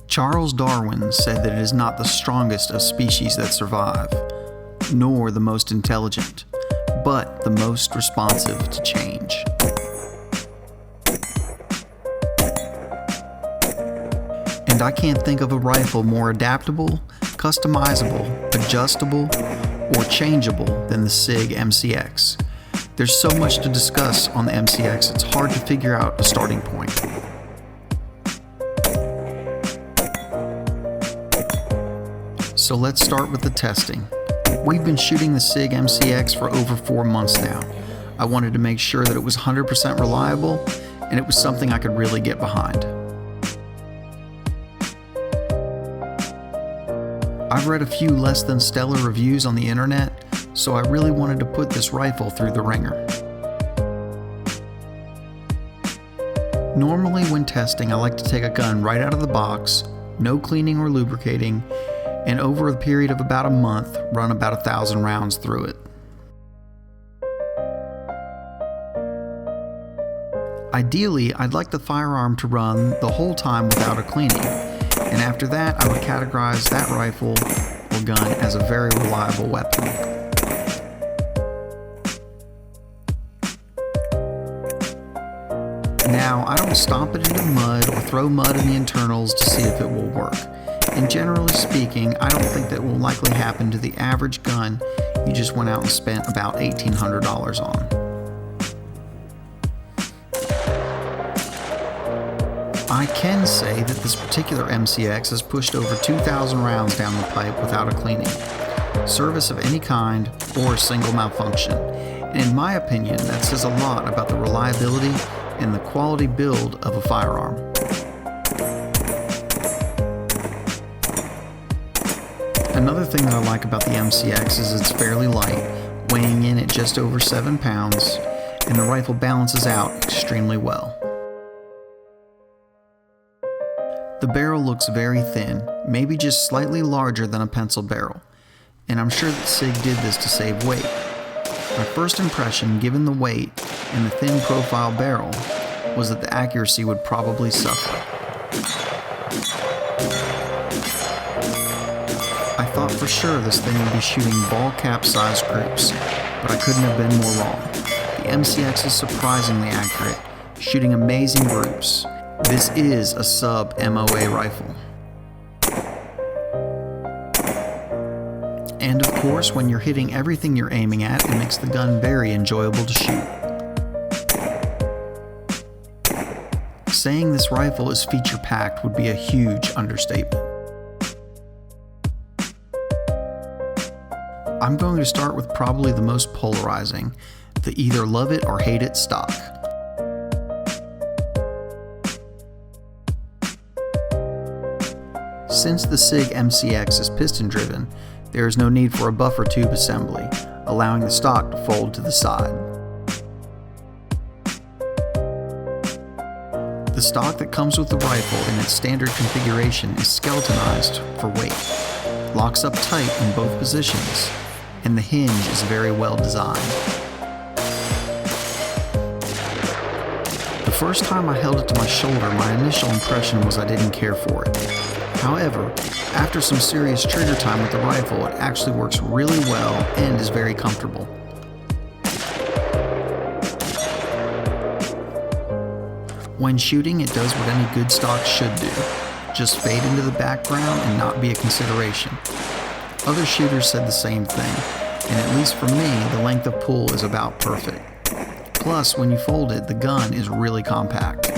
Charles Darwin said that it is not the strongest of species that survive, nor the most intelligent, but the most responsive to change. And I can't think of a rifle more adaptable, customizable, adjustable, or changeable than the Sig MCX. There's so much to discuss on the MCX, it's hard to figure out a starting point. So let's start with the testing. We've been shooting the Sig MCX for over 4 months now. I wanted to make sure that it was 100% reliable and it was something I could really get behind. I've read a few less than stellar reviews on the internet, so I really wanted to put this rifle through the ringer. Normally when testing, I like to take a gun right out of the box, no cleaning or lubricating, and over a period of about a month, run about 1,000 rounds through it. Ideally, I'd like the firearm to run the whole time without a cleaning, and after that, I would categorize that rifle or gun as a very reliable weapon. Now, I don't stomp it into mud or throw mud in the internals to see if it will work. And generally speaking, I don't think that will likely happen to the average gun you just went out and spent about $1,800 on. I can say that this particular MCX has pushed over 2,000 rounds down the pipe without a cleaning, service of any kind, or a single malfunction. And in my opinion, that says a lot about the reliability and the quality build of a firearm. Another thing that I like about the MCX is it's fairly light, weighing in at just over 7 pounds, and the rifle balances out extremely well. The barrel looks very thin, maybe just slightly larger than a pencil barrel, and I'm sure that Sig did this to save weight. My first impression, given the weight and the thin profile barrel, was that the accuracy would probably suffer. I thought for sure this thing would be shooting ball cap size groups, but I couldn't have been more wrong. The MCX is surprisingly accurate, shooting amazing groups. This is a sub-MOA rifle. And of course, when you're hitting everything you're aiming at, it makes the gun very enjoyable to shoot. Saying this rifle is feature-packed would be a huge understatement. I'm going to start with probably the most polarizing, the either love it or hate it stock. Since the Sig MCX is piston driven, there is no need for a buffer tube assembly, allowing the stock to fold to the side. The stock that comes with the rifle in its standard configuration is skeletonized for weight, locks up tight in both positions, and the hinge is very well designed. The first time I held it to my shoulder, my initial impression was I didn't care for it. However, after some serious trigger time with the rifle, it actually works really well and is very comfortable. When shooting, it does what any good stock should do, just fade into the background and not be a consideration. Other shooters said the same thing, and at least for me, the length of pull is about perfect. Plus, when you fold it, the gun is really compact.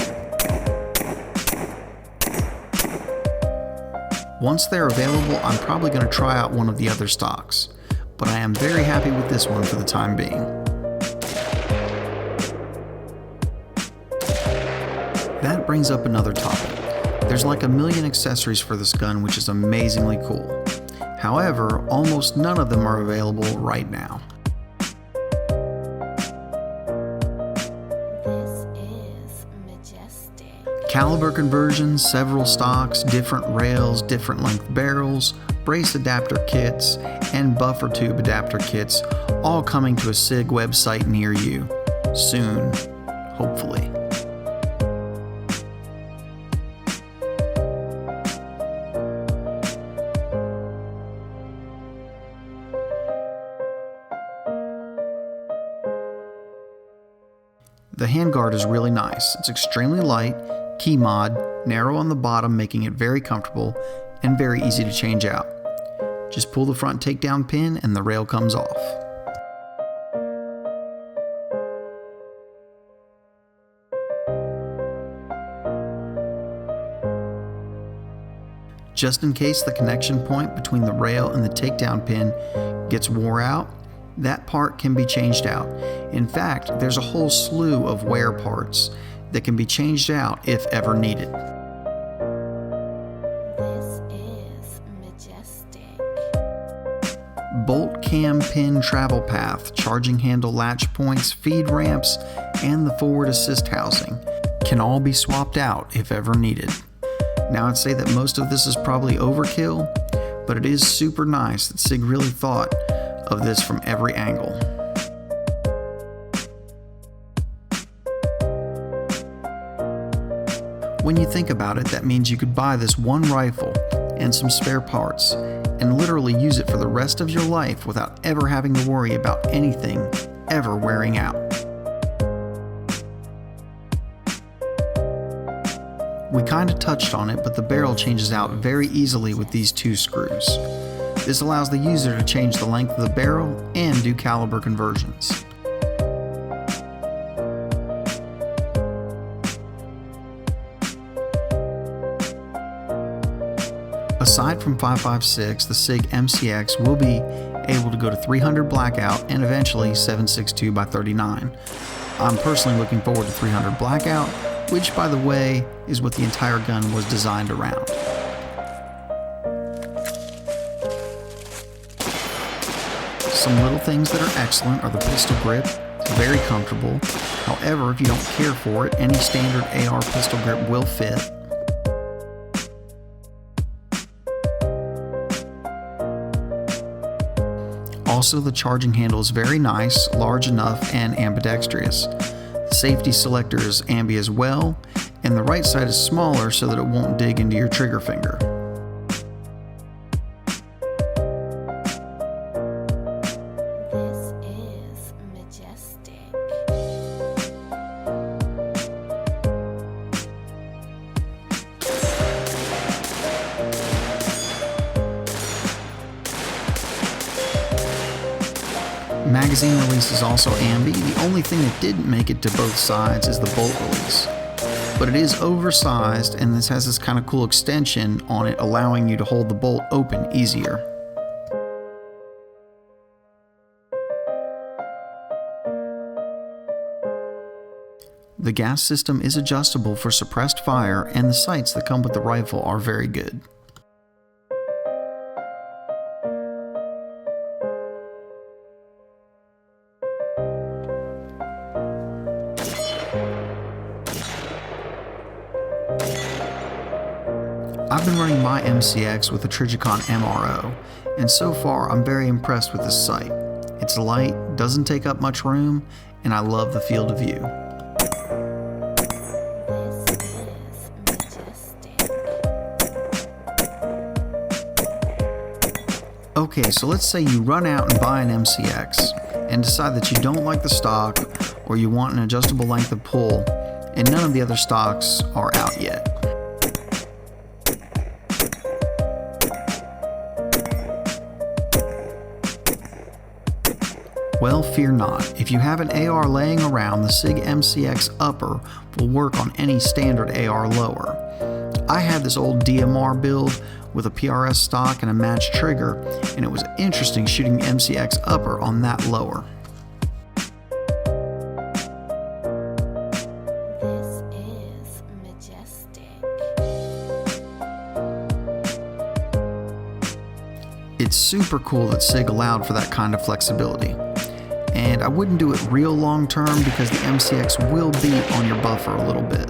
Once they're available, I'm probably going to try out one of the other stocks, but I am very happy with this one for the time being. That brings up another topic. There's like a million accessories for this gun, which is amazingly cool. However, almost none of them are available right now. This is Magestic. Caliber conversions, several stocks, different rails, different length barrels, brace adapter kits, and buffer tube adapter kits, all coming to a SIG website near you. Soon, hopefully. The handguard is really nice. It's extremely light, key mod, narrow on the bottom, making it very comfortable and very easy to change out. Just pull the front takedown pin and the rail comes off. Just in case the connection point between the rail and the takedown pin gets wore out, that part can be changed out. In fact, there's a whole slew of wear parts that can be changed out if ever needed. This is Magestic. Bolt cam pin travel path, charging handle latch points, feed ramps, and the forward assist housing can all be swapped out if ever needed. Now I'd say that most of this is probably overkill, but it is super nice that SIG really thought of this from every angle. When you think about it, that means you could buy this one rifle and some spare parts and literally use it for the rest of your life without ever having to worry about anything ever wearing out. We kind of touched on it, but the barrel changes out very easily with these two screws. This allows the user to change the length of the barrel and do caliber conversions. Aside from 5.56, the Sig MCX will be able to go to 300 blackout and eventually 7.62 by 39. I'm personally looking forward to 300 blackout, which by the way is what the entire gun was designed around. Some little things that are excellent are the pistol grip. It's very comfortable. However, if you don't care for it, any standard AR pistol grip will fit. Also, the charging handle is very nice, large enough, and ambidextrous. The safety selector is ambi as well, and the right side is smaller so that it won't dig into your trigger finger. This is Magestic. Magazine release is also ambi. The only thing that didn't make it to both sides is the bolt release. But it is oversized, and this has this kind of cool extension on it, allowing you to hold the bolt open easier. The gas system is adjustable for suppressed fire, and the sights that come with the rifle are very good. I've been running my MCX with the Trijicon MRO, and so far I'm very impressed with this sight. It's light, doesn't take up much room, and I love the field of view. This is Magestic. Okay, so let's say you run out and buy an MCX and decide that you don't like the stock or you want an adjustable length of pull, and none of the other stocks are out yet. Well, fear not. If you have an AR laying around, the Sig MCX upper will work on any standard AR lower. I had this old DMR build with a PRS stock and a matched trigger, and it was interesting shooting MCX upper on that lower. This is Magestic. It's super cool that Sig allowed for that kind of flexibility. And I wouldn't do it real long term because the MCX will beat on your buffer a little bit.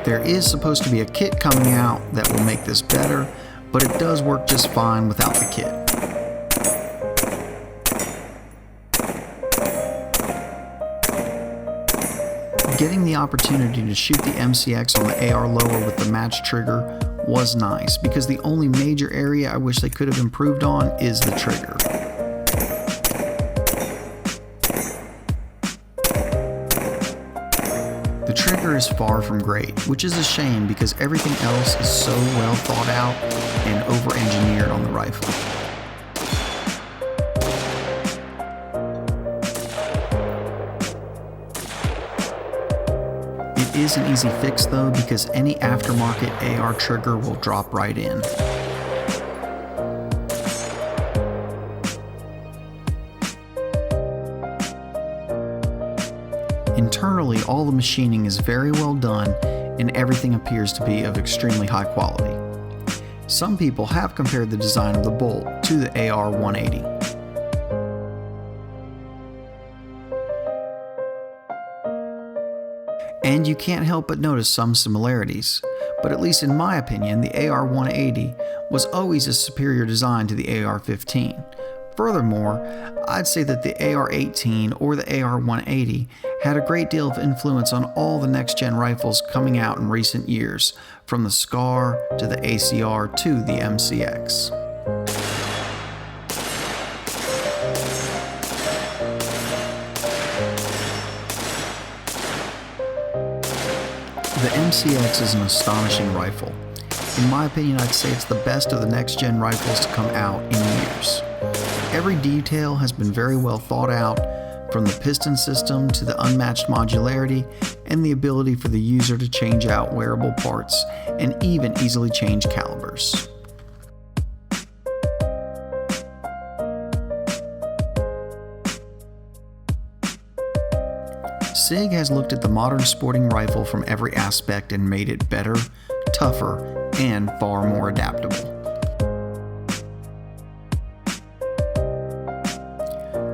There is supposed to be a kit coming out that will make this better, but it does work just fine without the kit. Getting the opportunity to shoot the MCX on the AR lower with the match trigger was nice, because the only major area I wish they could have improved on is the trigger. The trigger is far from great, which is a shame because everything else is so well thought out and over-engineered on the rifle. It is an easy fix though, because any aftermarket AR trigger will drop right in. Internally, all the machining is very well done and everything appears to be of extremely high quality. Some people have compared the design of the bolt to the AR 180. And you can't help but notice some similarities, but at least in my opinion, the AR 180 was always a superior design to the AR 15. Furthermore, I'd say that the AR 18 or the AR 180 had a great deal of influence on all the next-gen rifles coming out in recent years, from the SCAR to the ACR to the MCX. The MCX is an astonishing rifle. In my opinion, I'd say it's the best of the next-gen rifles to come out in years. Every detail has been very well thought out, from the piston system to the unmatched modularity and the ability for the user to change out wearable parts and even easily change calibers. Sig has looked at the modern sporting rifle from every aspect and made it better, tougher, and far more adaptable.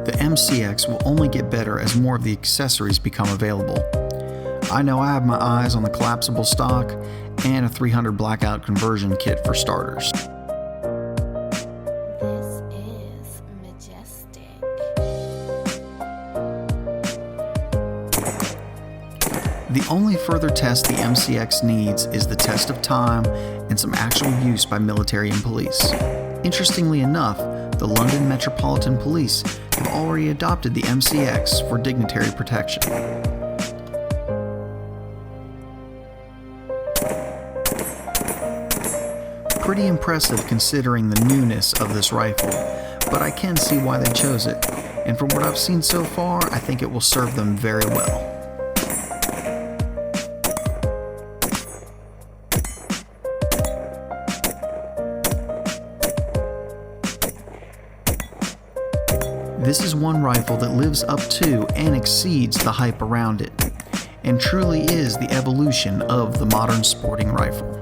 The MCX will only get better as more of the accessories become available. I know I have my eyes on the collapsible stock and a 300 blackout conversion kit for starters. This is Magestic. The only further test the MCX needs is the test of time and some actual use by military and police. Interestingly enough, the London Metropolitan Police have already adopted the MCX for dignitary protection. Pretty impressive considering the newness of this rifle, but I can see why they chose it, and from what I've seen so far, I think it will serve them very well. This is one rifle that lives up to and exceeds the hype around it, and truly is the evolution of the modern sporting rifle.